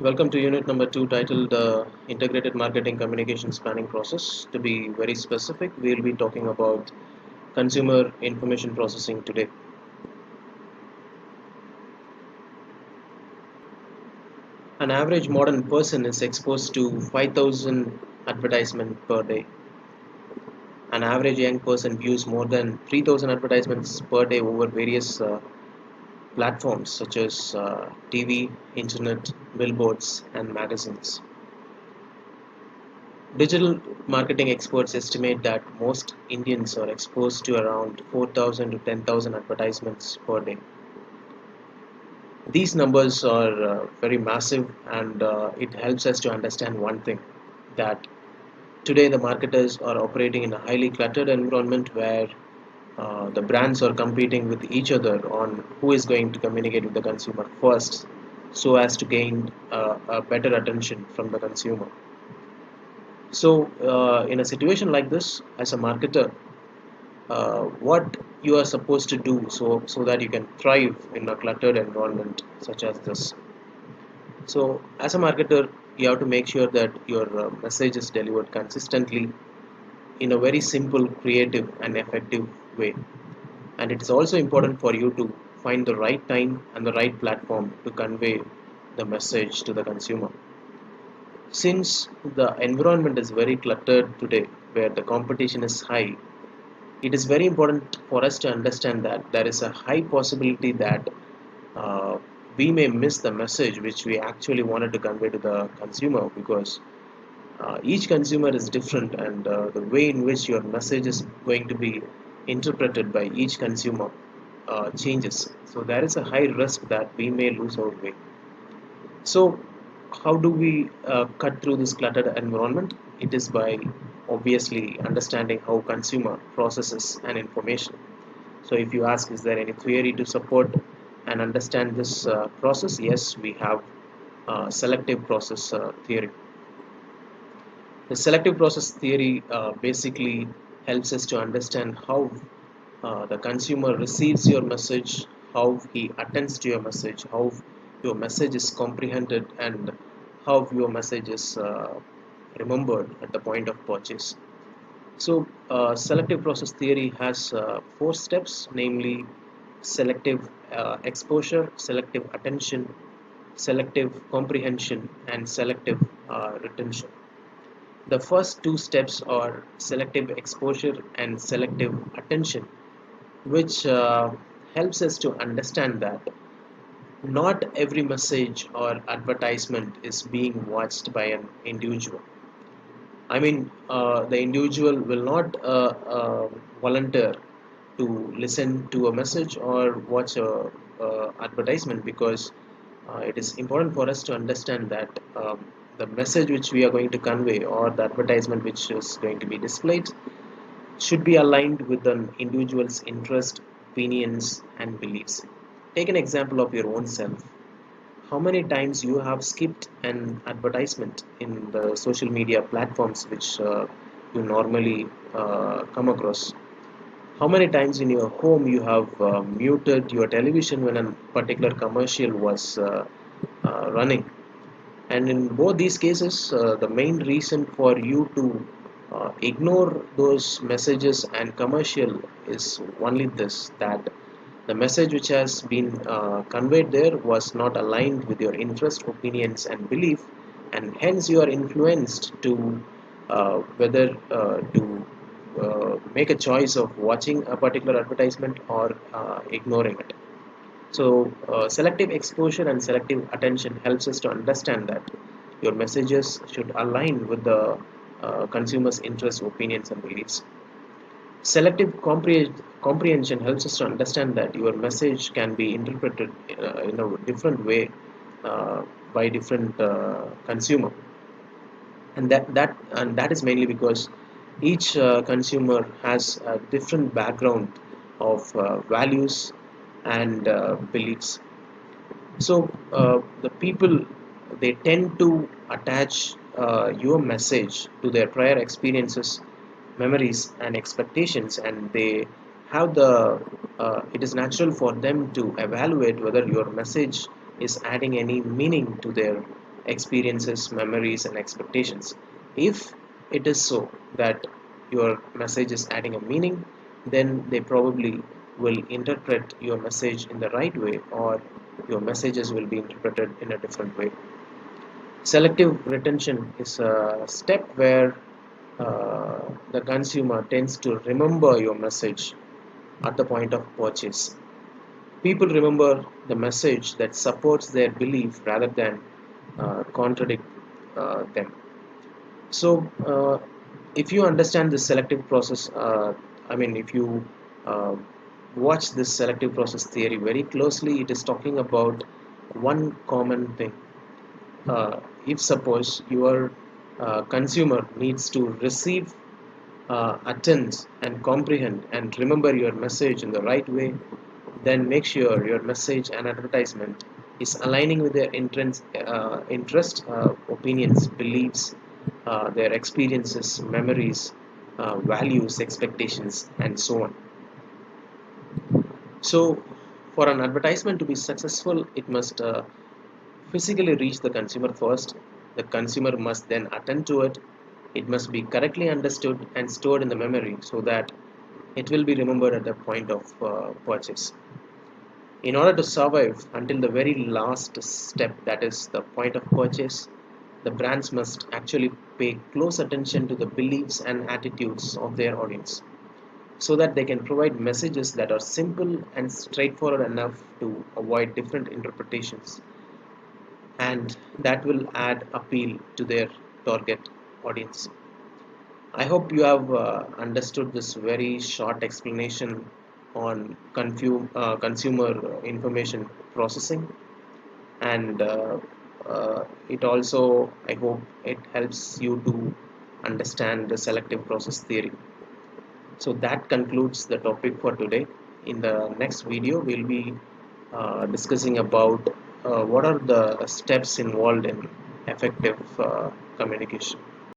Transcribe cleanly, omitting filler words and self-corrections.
Welcome to unit number 2 titled Integrated Marketing Communications Planning Process. To be very specific, we'll be talking about consumer information processing today. An average modern person is exposed to 5,000 advertisements per day. An average young person views more than 3,000 advertisements per day over various platforms such as TV, internet, billboards, and magazines. Digital marketing experts estimate that most Indians are exposed to around 4,000 to 10,000 advertisements per day. These numbers are very massive, and it helps us to understand one thing, that today the marketers are operating in a highly cluttered environment where the brands are competing with each other on who is going to communicate with the consumer first so as to gain a better attention from the consumer. So, in a situation like this, as a marketer, what you are supposed to do so that you can thrive in a cluttered environment such as this. So, as a marketer, you have to make sure that your message is delivered consistently in a very simple, creative, and effective way. And it is also important for you to find the right time and the right platform to convey the message to the consumer. Since the environment is very cluttered today, where the competition is high, it is very important for us to understand that there is a high possibility that uh, we may miss the message which we actually wanted to convey to the consumer, because each consumer is different, and the way in which your message is going to be interpreted by each consumer changes. So there is a high risk that we may lose our way. So, how do we cut through this cluttered environment? It is by obviously understanding how consumer processes an information. So, if you ask, is there any theory to support and understand this process? Yes, we have selective process theory. The selective process theory basically helps us to understand how the consumer receives your message, how he attends to your message, how your message is comprehended, and how your message is remembered at the point of purchase. So, selective process theory has four steps, namely selective exposure, selective attention, selective comprehension, and selective retention. The first two steps are selective exposure and selective attention, which helps us to understand that not every message or advertisement is being watched by an individual. I mean, the individual will not volunteer to listen to a message or watch a advertisement, because it is important for us to understand that the message which we are going to convey, or the advertisement which is going to be displayed, should be aligned with an individual's interest, opinions, and beliefs. Take an example of your own self. How many times you have skipped an advertisement in the social media platforms which you normally come across? How many times in your home you have muted your television when a particular commercial was running? And in both these cases, the main reason for you to ignore those messages and commercial is only this, that the message which has been conveyed there was not aligned with your interest, opinions, and belief, and hence you are influenced to whether to make a choice of watching a particular advertisement or ignoring it. So, selective exposure and selective attention helps us to understand that your messages should align with the consumer's interests, opinions, and beliefs. Selective comprehension helps us to understand that your message can be interpreted in a different way by different consumer, and that is mainly because each consumer has a different background of values and beliefs. So the people, they tend to attach your message to their prior experiences, memories, and expectations, and they have the. It is natural for them to evaluate whether your message is adding any meaning to their experiences, memories, and expectations. If it is so that your message is adding a meaning, then they probably will interpret your message in the right way, or your messages will be interpreted in a different way. Selective retention is a step where the consumer tends to remember your message at the point of purchase. People remember the message that supports their belief rather than contradict them. So, if you understand the selective process, if you uh, watch this selective process theory very closely, it is talking about one common thing. If suppose your consumer needs to receive, attend, and comprehend and remember your message in the right way, then make sure your message and advertisement is aligning with their interest, opinions, beliefs, their experiences, memories, values, expectations, and so on. So, for an advertisement to be successful, it must physically reach the consumer first. The consumer must then attend to it. It must be correctly understood and stored in the memory so that it will be remembered at the point of purchase. In order to survive until the very last step, that is the point of purchase, the brands must actually pay close attention to the beliefs and attitudes of their audience so that they can provide messages that are simple and straightforward enough to avoid different interpretations, and that will add appeal to their target audience. I hope you have understood this very short explanation on consumer information processing, and it also, I hope, it helps you to understand the selective process theory. So that concludes the topic for today. In the next video, we'll be discussing about what are the steps involved in effective communication.